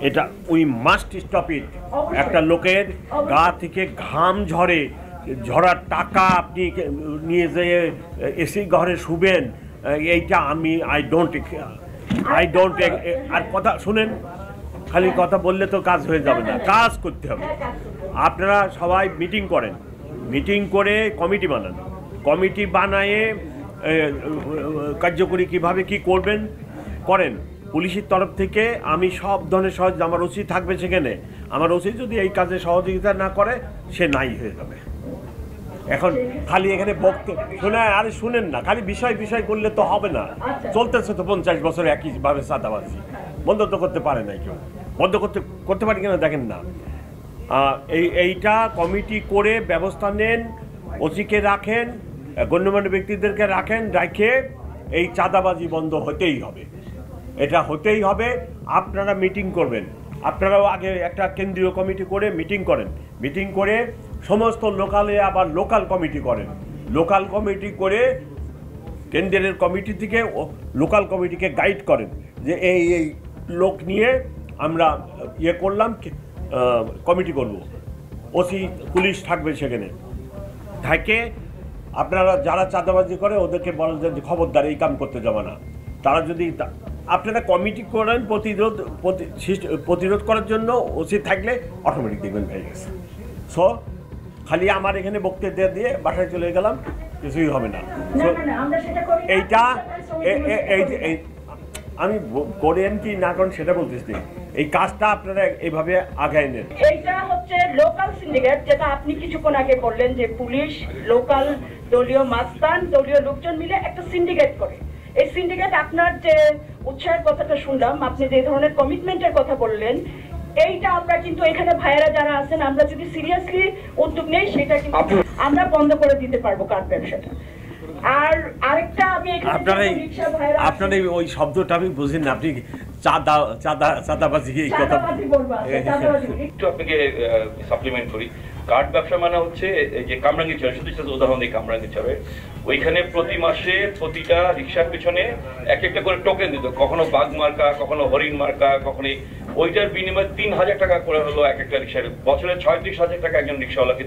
এটা we must stop it. একটা লোকের গা থেকে ঘাম ঝরার টাকা আপনি নিয়ে যেয়ে এসি ঘরে শুবেন, এইটা আই ডোন্ট। আর কথা শুনেন, খালি কথা বললে তো কাজ হয়ে যাবে না, কাজ করতে হবে। আপনারা সবাই মিটিং করেন, মিটিং করে কমিটি বানান, কমিটি বানায়ে কার্যকরী কীভাবে কি করবেন করেন। পুলিশের তরফ থেকে আমি সব ধরনের সহযোগিতা, আমার ওসি থাকবে সেখানে, আমার ওসি যদি এই কাজে সহযোগিতা না করে সে নাই হয়ে যাবে। এখন খালি এখানে আরে শুনেন না, খালি বিষয় করলে তো হবে না। চলতেছে তো 50 বছর একইভাবে চাঁদাবাজি, বন্ধ তো করতে পারে না কেউ, বন্ধ করতে পারে কিনা দেখেন না। এইটা কমিটি করে ব্যবস্থা নেন, ওসিকে রাখেন, গণ্যমান্য ব্যক্তিদেরকে রাখেন, রেখে এই চাঁদাবাজি বন্ধ হতেই হবে, এটা হতেই হবে। আপনারা মিটিং করবেন, আপনারাও আগে একটা কেন্দ্রীয় কমিটি করে মিটিং করেন, মিটিং করে সমস্ত লোকালে আবার লোকাল কমিটি করেন, লোকাল কমিটি করে কেন্দ্রের কমিটি থেকে লোকাল কমিটিকে গাইড করেন যে এই লোক নিয়ে আমরা করলাম, কমিটি করব, ওসি পুলিশ থাকবে সেখানে থাকে। আপনারা যারা চাঁদাবাজি করে ওদেরকে বলেন যে খবরদার এই কাম করতে যাবে না। তারা যদি আপনারা কমিটি করেন প্রতিরোধ করার জন্য, ওসি থাকলে অটোমেটিক দেখবেন হয়ে গেছে। সো খালি আমার এখানে বক্তৃতা দিয়ে বাসায় চলে গেলাম, কিছুই হবে না। এইটা আমি করেন কি না করেন সেটা বলতেছি, এই কাজটা আপনারা এইভাবে আগায় নেন। এইটা হচ্ছে লোকাল সিন্ডিকেট, যেটা আপনি কিছুক্ষণ আগে বললেন যে পুলিশ, লোকাল দলীয় মাস্তান, দলীয় লোকজন মিলে একটা সিন্ডিকেট করে। এই সিন্ডিকেট, আপনার যে উৎসাহের কথাটা শুনলাম, আপনি যে ধরনের কমিটমেন্টের কথা বললেন, এইটা আমরা কিন্তু এখানে ভাইয়েরা যারা আছেন, আমরা যদি সিরিয়াসলি উদ্যোগ নেই, সেটা কিন্তু আমরা বন্ধ করে দিতে পারবো কার্ড ব্যবসাটা। আর আরেকটা আমি আপনার ওই শব্দটা আমি বুঝি না, আপনি চাঁদাবাজি এই কথা একটু আপনাকে সাপ্লিমেন্ট করি। কার্ড ব্যবসা মানে হচ্ছে যে কামরাঙ্গীরচর, শুধু উদাহরণ দিই কামরাঙ্গীরচরে, ওইখানে প্রতি মাসে প্রতিটা রিক্সার পিছনে একটা করে টোকেন দিত, কখনো বাঘ মার্কা, কখনো হরিণ মার্কা, কখনো ওইটার বিনিময়ে 3000 টাকা করে হলো এক একটা রিক্সার, বছরে 36,000 টাকা একজন রিক্সাওয়ালাকে